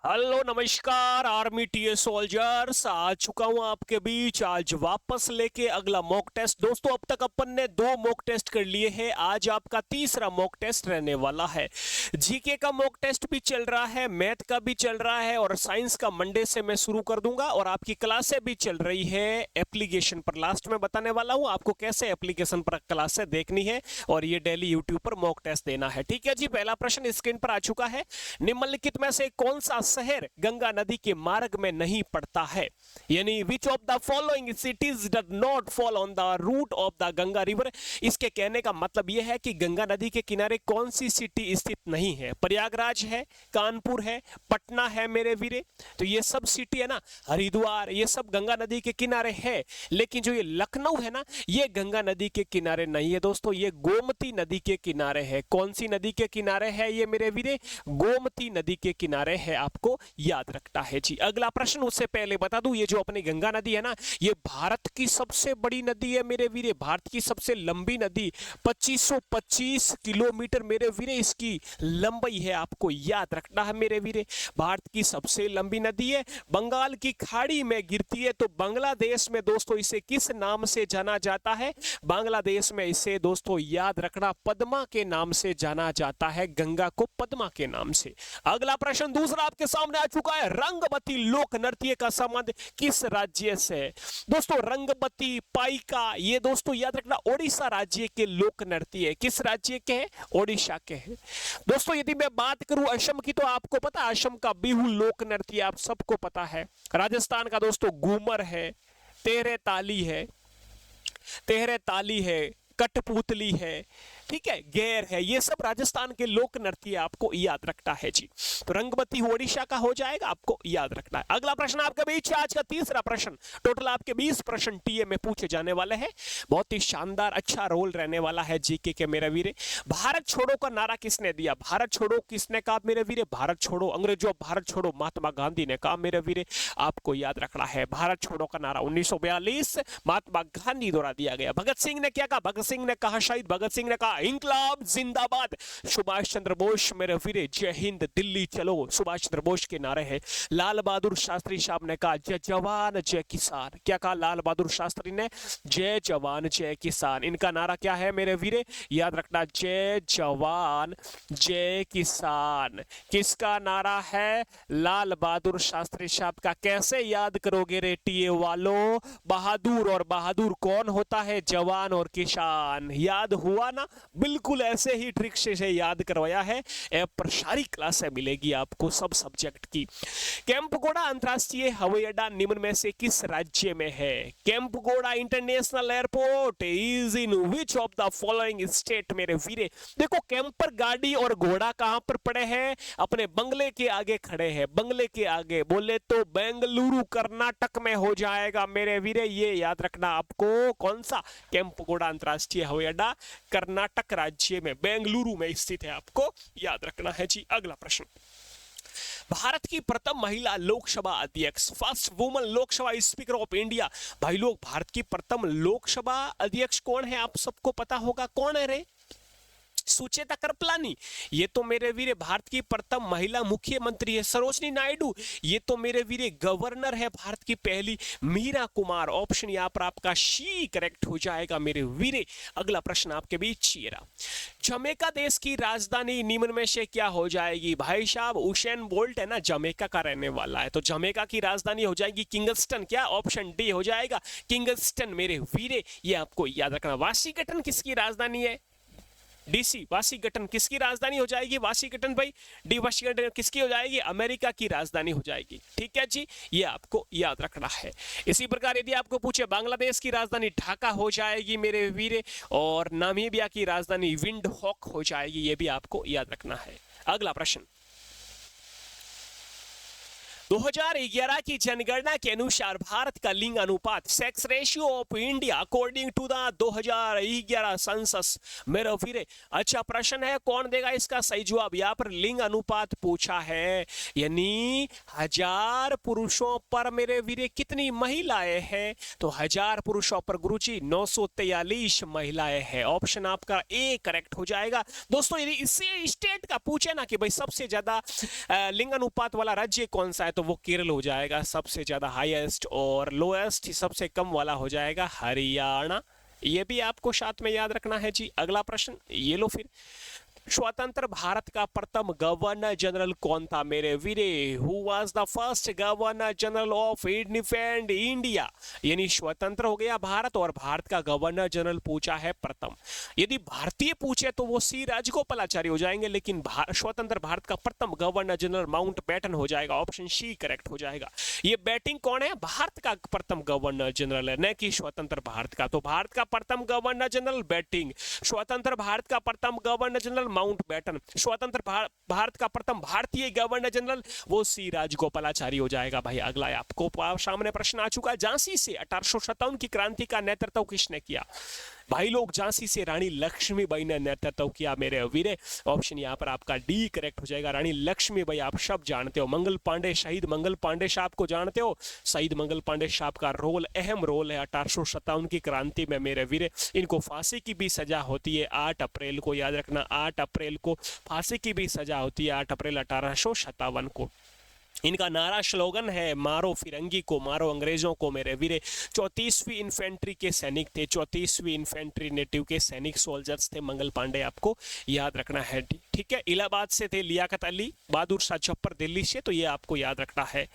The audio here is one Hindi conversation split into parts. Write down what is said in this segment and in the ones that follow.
हेलो नमस्कार आर्मी टीएस सोल्जर्स, आ चुका हूं आपके बीच आज वापस लेके अगला मॉक टेस्ट। दोस्तों अब तक अपन ने 2 मॉक टेस्ट कर लिए हैं, आज आपका तीसरा मॉक टेस्ट रहने वाला है। जीके का मॉक टेस्ट भी चल रहा है, मैथ का भी चल रहा है और साइंस का मंडे से मैं शुरू कर दूंगा और आपकी क्लासें भी चल रही है एप्लीकेशन पर। लास्ट में बताने वाला हूं आपको कैसे एप्लीकेशन पर क्लासें देखनी है और ये डेली यूट्यूब पर मॉक टेस्ट देना है। ठीक है जी, पहला प्रश्न स्क्रीन पर आ चुका है। निम्नलिखित में से कौन सा शहर गंगा नदी के मार्ग में नहीं पड़ता है, यानी which of the following cities does not fall on the route of the Ganga river. इसके कहने का मतलब यह है कि गंगा नदी के किनारे कौन सी सिटी स्थित नहीं है। प्रयागराज है, कानपुर है, पटना है मेरे वीरे, तो ये सब सिटी है ना, हरिद्वार, ये सब गंगा नदी के किनारे है। लेकिन जो ये लखनऊ है ना, ये गंगा नदी के किनारे नहीं है दोस्तों, ये गोमती नदी के किनारे है। कौन सी नदी के किनारे है ये मेरे वीरे? गोमती नदी के किनारे है, आपको याद रखना है जी। अगला प्रश्न, उससे पहले बता दूं, ये जो अपनी गंगा नदी है ना, ये भारत की सबसे बड़ी नदी है मेरे वीरे, भारत की सबसे लंबी नदी, 2525 किलोमीटर मेरे वीरे इसकी लंबाई है, आपको याद रखना है मेरे वीरे। भारत की सबसे लंबी नदी है, बंगाल की खाड़ी में गिरती है। तो बांग्लादेश में दोस्तों इसे किस नाम से जाना जाता है? बांग्लादेश में इसे दोस्तों याद रखना पद्मा के नाम से जाना जाता है, गंगा को पद्मा के नाम से। अगला प्रश्न दूसरा आपके सामने आ चुका है, रंगबती लोक नृत्य का संबंध किस राज्य से? दोस्तों रंगबती पाइका ये दोस्तों याद रखना ओडिशा राज्य के लोक नृत्य है। किस राज्य के हैं? ओडिशा के हैं। दोस्तों यदि मैं बात करूं असम की, तो आपको पता है असम का बिहू लोक नृत्य आप सबको पता है। राजस्थान का दोस्तों घूमर है, तेहरे ताली है, तेहरे ताली है, कठपुतली है, ठीक है, गैर है, ये सब राजस्थान के लोक नृत्य आपको याद रखना है जी। तो रंगबती ओडिशा का हो जाएगा, आपको याद रखना है। अगला प्रश्न आपके बीच आज का तीसरा प्रश्न, टोटल आपके 20 प्रश्न टीए में पूछे जाने वाले हैं। बहुत ही शानदार अच्छा रोल रहने वाला है जीके के मेरे वीरे। भारत छोड़ो का नारा किसने दिया? भारत छोड़ो किसने कहा मेरे वीरे? भारत छोड़ो, अंग्रेजों भारत छोड़ो महात्मा गांधी ने कहा मेरे वीरे, आपको याद रखना है। भारत छोड़ो का नारा 1942 महात्मा गांधी द्वारा दिया गया। भगत सिंह ने क्या कहा? भगत सिंह ने कहा, शहीद भगत सिंह ने कहा इंकलाब जिंदाबाद। सुभाष चंद्र बोस मेरे वीरे, जय हिंद दिल्ली चलो, सुभाष चंद्र बोस के नारे हैं। लाल बहादुर शास्त्री साहब ने कहा जय जवान जय किसान। क्या कहा लाल बहादुर शास्त्री ने? जय जवान जय किसान। इनका नारा क्या है मेरे वीरे? याद रखना, जय जवान जय किसान। किसका नारा है? लाल बहादुर शास्त्री साहब का। कैसे याद करोगे रे टीए वालों? बहादुर, और बहादुर कौन होता है? जवान और किसान। याद हुआ ना? बिल्कुल ऐसे ही ट्रिक से याद करवाया है। ऐप पर सारी क्लासें मिलेगी आपको सब सब्जेक्ट की। कैंपगोड़ा अंतरराष्ट्रीय हवाई अड्डा निम्न में से किस राज्य में है? Kempegowda international airport is in which of the following state मेरे वीरे? देखो कैंपर गाड़ी और घोड़ा कहां पर पड़े हैं? अपने बंगले के आगे खड़े हैं, बंगले के आगे, बोले तो बेंगलुरु कर्नाटक में हो जाएगा मेरे वीरे, ये याद रखना आपको। कौन सा? कैंपगोड़ा अंतरराष्ट्रीय हवाई अड्डा कर्नाटक राज्य में बेंगलुरु में स्थित है, आपको याद रखना है जी। अगला प्रश्न, भारत की प्रथम महिला लोकसभा अध्यक्ष, first woman Lok Sabha speaker of India. भाई लोग भारत की प्रथम लोकसभा अध्यक्ष कौन है? आप सबको पता होगा, कौन है रे? सुचेता कृपलानी। ये तो मेरे वीरे भारत की प्रथम महिला मुख्यमंत्री है। सरोजनी नायडू, ये तो मेरे वीरे गवर्नर है भारत की पहली। मीरा कुमार, ऑप्शन यहाँ पर आपका सी करेक्ट हो जाएगा मेरे वीरे। अगला प्रश्न आपके बीच ये रहा, जमैका देश की राजधानी निम्न में से क्या हो जाएगी? भाई साहब उसेन बोल्ट है ना, जमैका का रहने वाला है, तो जमैका की राजधानी हो जाएगी किंगस्टन। क्या? ऑप्शन डी हो जाएगा किंगस्टन मेरे वीरे, ये आपको याद रखना। वाशिंगटन किसकी राजधानी है? डीसी। वाशिंगटन किसकी राजधानी हो जाएगी? वाशिंगटन भाई। डी वाशिंगटन किसकी हो जाएगी? अमेरिका की राजधानी हो जाएगी। ठीक है जी, ये आपको याद रखना है। इसी प्रकार यदि आपको पूछे बांग्लादेश की राजधानी ढाका हो जाएगी मेरे वीरे, और नामीबिया की राजधानी विंडहॉक हो जाएगी, ये भी आपको याद रखना है। अगला प्रश्न, 2011 की जनगणना के अनुसार भारत का लिंग अनुपात sex ratio of India according to the 2011 census. मेरे वीरे अच्छा प्रश्न है, कौन देगा इसका सही जवाब? यहाँ पर लिंग अनुपात पूछा है, यानी 1000 पुरुषों पर मेरे वीरे कितनी महिलाएं हैं? तो 1000 पुरुषों पर गुरुजी 943 महिलाएं हैं। ऑप्शन आपका ए करेक्ट हो जाएगा। दोस्तों यदि इससे स्टेट का पूछे ना कि भाई सबसे ज्यादा लिंग अनुपात वाला राज्य कौन सा है, तो वो केरल हो जाएगा सबसे ज्यादा हाईएस्ट, और लोएस्ट सबसे कम वाला हो जाएगा हरियाणा। ये भी आपको साथ में याद रखना है जी। अगला प्रश्न ये लो फिर, स्वतंत्र भारत का प्रथम गवर्नर जनरल कौन था मेरे वीरे? Who was the first governor general of independent India? यानी स्वतंत्र हो गया भारत और भारत का गवर्नर जनरल पूछा है प्रथम। यदि भारतीय पूछे तो वो सी राजगोपालाचारी हो जाएंगे, लेकिन स्वतंत्र भारत का प्रथम गवर्नर जनरल माउंट बैटन हो जाएगा। ऑप्शन सी करेक्ट हो जाएगा। ये बैटिंग कौन है? भारत का प्रथम गवर्नर जनरल है, न कि स्वतंत्र भारत का। तो भारत का प्रथम गवर्नर जनरल बैटिंग, स्वतंत्र भारत का प्रथम गवर्नर जनरल माउंट बैटन, स्वतंत्र भारत का प्रथम भारतीय गवर्नर जनरल वो सी राजगोपालाचारी हो जाएगा। भाई अगला आपको सामने प्रश्न आ चुका है, झांसी से 1857 की क्रांति का नेतृत्व किसने किया? भाई लोग झांसी से रानी लक्ष्मीबाई ने नेतृत्व किया मेरे वीरे। ऑप्शन यहाँ पर आपका डी करेक्ट हो जाएगा। रानी लक्ष्मीबाई आप सब जानते हो। मंगल पांडे, शहीद मंगल पांडे साहब को जानते हो? शहीद मंगल पांडे साहब का रोल, अहम रोल है 1857 की क्रांति में मेरे वीरे। इनको फांसी की भी सजा होती है 8 अप्रैल को, याद रखना 8 अप्रैल को फांसी की भी सजा होती है, 8 अप्रैल 1857 को। इनका नारा स्लोगन है मारो फिरंगी को, मारो अंग्रेजों को मेरे वीरे। 34वीं इन्फेंट्री के सैनिक थे, 34वीं इन्फेंट्री नेटिव के सैनिक सोल्जर्स थे मंगल पांडे, आपको याद रखना है। ठीक है, इलाहाबाद से थे लियाकत अली, बहादुर शाह जफर दिल्ली से, तो ये आपको याद रखना है।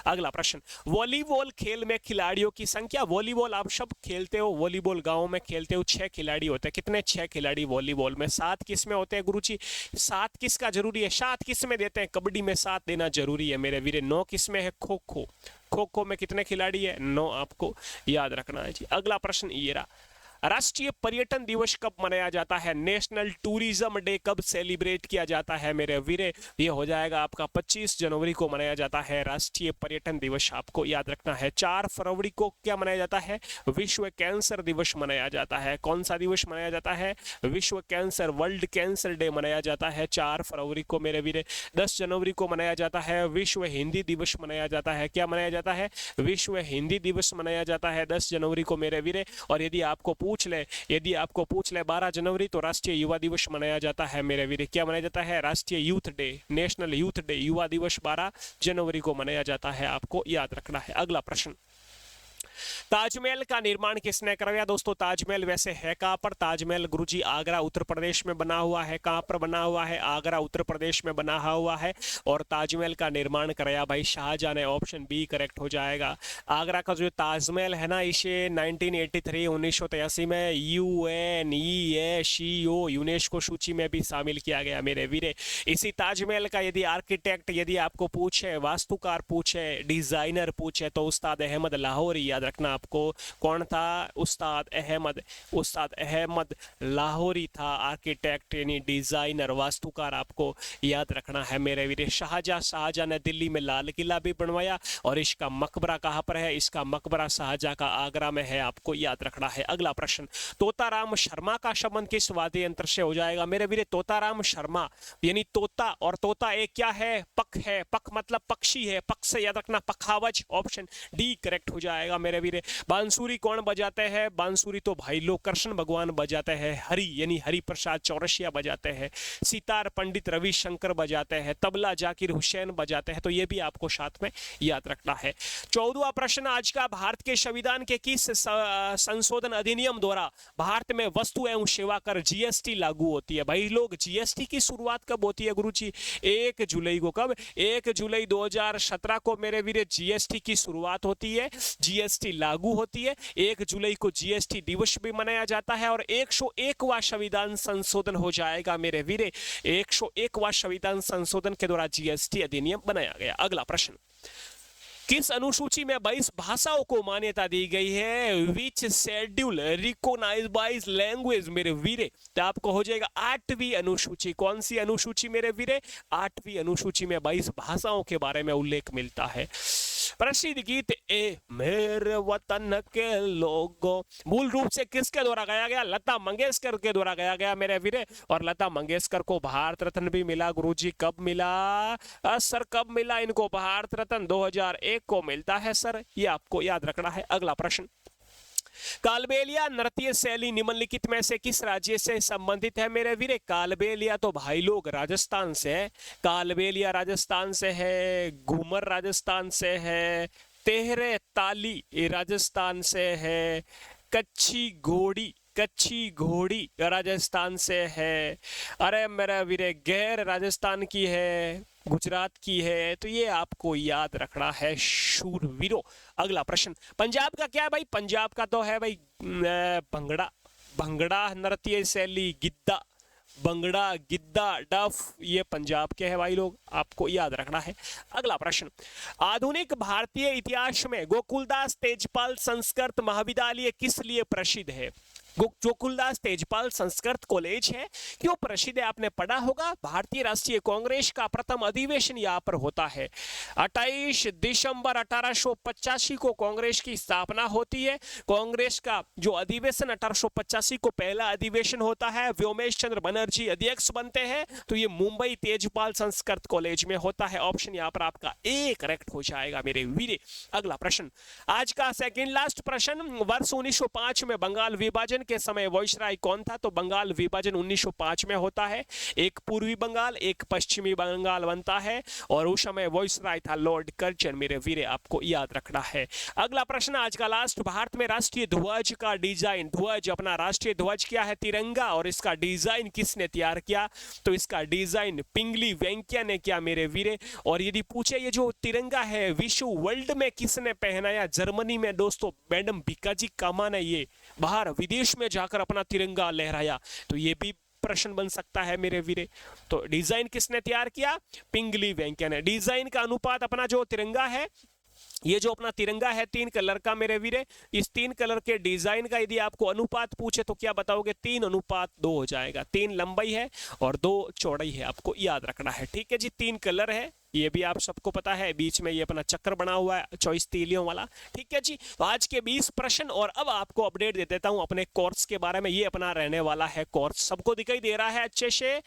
अगला प्रश्न, वॉलीबॉल खेल में खिलाड़ियों की संख्या? वॉलीबॉल आप सब खेलते हो, वॉलीबॉल गांव में खेलते हो, 6 खिलाड़ी होते हैं। कितने? 6 खिलाड़ी वॉलीबॉल में। 7 किस में होते हैं गुरुजी? 7 किसका जरूरी है? 7 किस में देते हैं? कबड्डी में 7 देना जरूरी है मेरे वीरे। 9 किस में है? खो खो। खो खो में कितने खिलाड़ी है? 9 आपको याद रखना है जी। अगला प्रश्न ये रहा, राष्ट्रीय पर्यटन दिवस कब मनाया जाता है? नेशनल टूरिज्म डे कब सेलिब्रेट किया जाता है मेरे वीरे? ये हो जाएगा आपका 25 जनवरी को मनाया जाता है राष्ट्रीय पर्यटन दिवस, आपको याद रखना है। 4 फरवरी को क्या मनाया जाता है? विश्व कैंसर दिवस मनाया जाता है। कौन सा दिवस मनाया जाता है? विश्व कैंसर, वर्ल्ड कैंसर डे मनाया जाता है 4 फरवरी को मेरे वीरे। 10 जनवरी को मनाया जाता है विश्व हिंदी दिवस मनाया जाता है। क्या मनाया जाता है? विश्व हिंदी दिवस मनाया जाता है 10 जनवरी को मेरे वीरे। और यदि आपको पूछ ले 12 जनवरी तो राष्ट्रीय युवा दिवस मनाया जाता है मेरे वीरे। क्या मनाया जाता है? राष्ट्रीय youth day, national youth day, युवा दिवस 12 जनवरी को मनाया जाता है, आपको याद रखना है। अगला प्रश्न, ताजमहल का निर्माण किसने करवाया? दोस्तों ताजमहल वैसे है कहां पर? ताजमहल गुरुजी आगरा उत्तर प्रदेश में बना हुआ है। कहां पर बना हुआ है? आगरा उत्तर प्रदेश में बना हुआ है। और ताजमहल का निर्माण कराया भाई शाहजहां ने। ऑप्शन बी करेक्ट हो जाएगा। आगरा का जो ताजमहल है ना, इसे 1983 में UNESCO यूनेस्को सूची में भी शामिल किया गया मेरे वीरे। इसी ताजमहल का यदि आर्किटेक्ट यदि आपको पूछे, वास्तुकार पूछे, डिजाइनर पूछे, तो उस्ताद अहमद लाहौरी, याद रखना आपको। कौन था? उस्ताद अहमद लाहौरी था आर्किटेक्ट, यानी डिजाइनर, वास्तुकार, आपको याद रखना है मेरे वीरे। शाहजहां ने दिल्ली में लाल किला भी बनवाया। और इसका मकबरा कहां पर है? इसका मकबरा शाहजहां का आगरा में है, आपको याद रखना है। अगला प्रश्न, तोताराम शर्मा का संबंध किस वाद्य यंत्र से हो जाएगा मेरे वीरे? तोताराम शर्मा यानी तोता, और तोता एक क्या है? पक है। पक मतलब पक्षी है, पक से याद रखना पखावज। ऑप्शन डी करेक्ट हो जाएगा मेरे वीरे। बांसुरी कौन बजाते हैं? बांसुरी तो भाई लोग कृष्ण भगवान बजाते हैं। हरि यानी हरि प्रसाद चौरसिया बजाते हैं। सितार पंडित रविशंकर बजाते हैं। तबला जाकिर हुसैन बजाते हैं। तो ये भी आपको साथ में याद रखना है। 14वां प्रश्न आज का, भारत के संविधान के किस संशोधन अधिनियम द्वारा भारत में वस्तु एवं सेवा कर जीएसटी लागू होती है? भाई लोग जीएसटी की शुरुआत कब होती है गुरुजी? 1 जुलाई को। कब? 1 जुलाई 2017 को मेरे वीरे जीएसटी की शुरुआत होती है, जीएसटी लागू होती है। 1 जुलाई को जीएसटी दिवस भी मनाया जाता है। और 101वां संविधान संशोधन हो जाएगा मेरे वीरे। 101वां संविधान संशोधन के द्वारा जीएसटी अधिनियम बनाया गया। अगला प्रश्न, किस अनुसूची में 22 भाषाओं को मान्यता दी गई है? विच शेड्यूल रिकॉग्नाइज्ड बाय लैंग्वेज मेरे वीरे? तो आपको हो जाएगा 8वीं अनुसूची। कौन सी अनुसूची मेरे वीरे? 8वीं अनुसूची में 22 भाषाओं के बारे में उल्लेख मिलता है। प्रसिद्ध गीत ए मेरे वतन के लोगों मूल रूप से किसके द्वारा गाया गया? लता मंगेशकर के द्वारा गाया गया मेरे वीरे। और लता मंगेशकर को भारत रत्न भी मिला गुरुजी। कब मिला सर? कब मिला इनको भारत रत्न? 2001 को मिलता है सर, ये आपको याद रखना है। अगला प्रश्न, कालबेलिया नृत्य शैली निम्नलिखित में से किस राज्य से संबंधित है मेरे वीरे? कालबेलिया तो भाई लोग राजस्थान से है। कालबेलिया राजस्थान से है, घूमर राजस्थान से है, तेहरे ताली राजस्थान से है, कच्ची घोड़ी राजस्थान से है। अरे मेरा वीरे गैर राजस्थान की है, गुजरात की है। तो ये आपको याद रखना है शूरवीरों। अगला प्रश्न, पंजाब का क्या है भाई? पंजाब का तो है भाई भंगड़ा नृत्य शैली, गिद्दा, भंगड़ा, गिद्दा, डफ, ये पंजाब के हैं भाई लोग, आपको याद रखना है। अगला प्रश्न, आधुनिक भारतीय इतिहास में गोकुलदास तेजपाल संस्कृत महाविद्यालय किस लिए प्रसिद्ध है? गोकुलदास तेजपाल संस्कृत कॉलेज है, क्यों प्रसिद्ध है? आपने पढ़ा होगा। भारतीय राष्ट्रीय कांग्रेस का प्रथम अधिवेशन यहाँ पर होता है। 28 दिसंबर 1885 को कांग्रेस की स्थापना होती है। कांग्रेस का जो अधिवेशन 1885 को पहला अधिवेशन होता है, व्योमेश चंद्र बनर्जी अध्यक्ष बनते हैं। तो ये मुंबई तेजपाल संस्कृत कॉलेज में होता है। ऑप्शन यहाँ पर आपका ए करेक्ट हो जाएगा मेरे वीरे। अगला प्रश्न, आज का सेकंड लास्ट प्रश्न, वर्ष 1905 में बंगाल विभाजन के समय वायसराय कौन था? तो बंगाल विभाजन 1905 में होता है। एक पूर्वी बंगाल, एक पश्चिमी बंगाल बनता है, और उस समय वायसराय था लॉर्ड कर्जन मेरे वीरे, आपको याद रखना है। अगला प्रश्न आज का लास्ट, भारत में राष्ट्रीय ध्वज का डिजाइन, ध्वज अपना राष्ट्रीय ध्वज क्या है? तिरंगा। और इसका डिजाइन किसने तैयार किया? तो इसका डिजाइन पिंगली वेंकैया ने किया मेरे वीरे। और यदि पूछे ये जो तिरंगा है विश्व वर्ल्ड में किसने पहनाया? जर्मनी में दोस्तों मैडम भिकाजी कामा ने ये बाहर विदेश में जाकर अपना तिरंगा लहराया। तो ये भी प्रश्न बन सकता है मेरे वीरे। तो डिजाइन किसने तैयार किया? पिंगली वेंकैया ने। डिजाइन का अनुपात अपना जो तिरंगा है, ये जो अपना तिरंगा है 3 कलर का मेरे वीरे, इस 3 कलर के डिजाइन का यदि आपको अनुपात पूछे तो क्या बताओगे? 3:2 हो जाएगा। 3 लंबाई है और 2 चौड़ाई है, आपको याद रखना है। ठीक है जी, 3 कलर है, ये भी आप सबको पता है। बीच में ये अपना चक्र बना हुआ है 24 तीलियों वाला। ठीक है जी, तो आज के 20 प्रश्न। और अब आपको अपडेट दे देता हूं अपने कोर्स के बारे में। ये अपना रहने वाला है कोर्स, सबको दिखाई दे रहा है अच्छे से?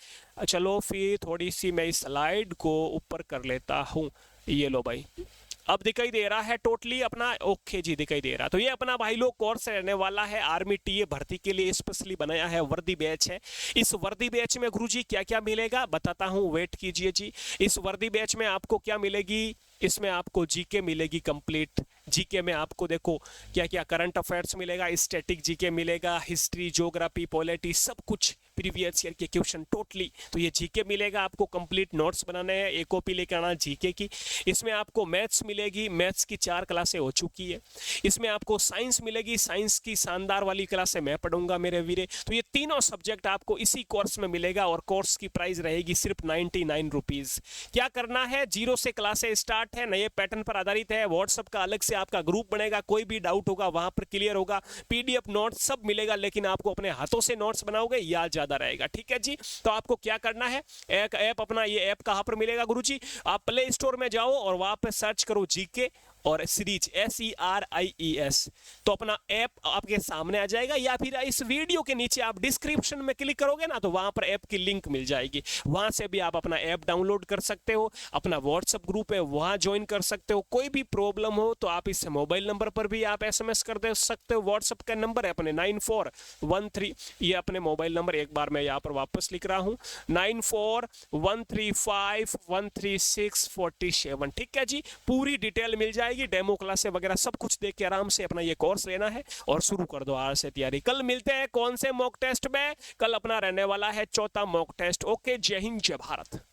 चलो फिर थोड़ी सी मैं इस स्लाइड को ऊपर कर लेता हूं। ये लो भाई, अब दिखाई दे रहा है टोटली अपना? ओके जी, दिखाई दे रहा। तो ये अपना भाई लोग कोर्स रहने वाला है, आर्मी टीए भर्ती के लिए स्पेशली बनाया है, वर्दी बैच है। इस वर्दी बैच में गुरुजी क्या क्या मिलेगा बताता हूँ, वेट कीजिए जी। इस वर्दी बैच में आपको क्या मिलेगी? इसमें आपको जीके मिलेगी कंप्लीट। जीके में आपको देखो क्या क्या करंट अफेयर्स मिलेगा, स्टैटिक जीके मिलेगा, हिस्ट्री, ज्योग्राफी, पॉलिटी, सब कुछ प्रीवियस ईयर के क्वेश्चन टोटली। तो ये जीके मिलेगा आपको, कंप्लीट नोट्स बनाने हैं, एक कॉपी लेकर आना जीके की। इसमें आपको मैथ्स मिलेगी, मैथ्स की 4 क्लासें हो चुकी है। इसमें आपको साइंस मिलेगी, साइंस की शानदार वाली क्लासें मैं पढ़ूंगा मेरे वीरे। तो ये तीनों सब्जेक्ट आपको इसी कोर्स में मिलेगा, और कोर्स की प्राइस रहेगी सिर्फ 99 रुपीज। क्या करना है? 0 से क्लासें स्टार्ट है, नए पैटर्न पर आधारित है। व्हाट्सएप का अलग से आपका ग्रुप बनेगा, कोई भी डाउट होगा वहां पर क्लियर होगा। पीडीएफ नोट्स सब मिलेगा, लेकिन आपको अपने हाथों से नोट्स बनाओगे, याद ज्यादा रहेगा। ठीक है जी, तो आपको क्या करना है? एक ऐप अपना, ये ऐप कहां पर मिलेगा गुरुजी? आप प्ले स्टोर में जाओ और वहां पर सर्च करो जीके और सीरीज, SERIES। तो अपना ऐप आपके सामने आ जाएगा, या फिर इस वीडियो के नीचे आप डिस्क्रिप्शन में क्लिक करोगे ना, तो वहां पर ऐप की लिंक मिल जाएगी। वहां से भी आप अपना ऐप डाउनलोड कर सकते हो, अपना व्हाट्सएप ग्रुप है वहां ज्वाइन कर सकते हो। कोई भी प्रॉब्लम हो तो आप इस मोबाइल नंबर पर भी आप SMS कर दे सकते हो। व्हाट्सएप का नंबर है अपने 9413, ये अपने मोबाइल नंबर एक बार मैं यहाँ पर वापस लिख रहा हूँ, 9413513647। ठीक है जी, पूरी डिटेल मिल जाएगी, डेमो क्लासे वगैरह सब कुछ देख के आराम से अपना ये कोर्स लेना है और शुरू कर दो आज से तैयारी। कल मिलते हैं कौन से मॉक टेस्ट में? कल अपना रहने वाला है 4था मॉक टेस्ट। ओके, जय हिंद, जय भारत।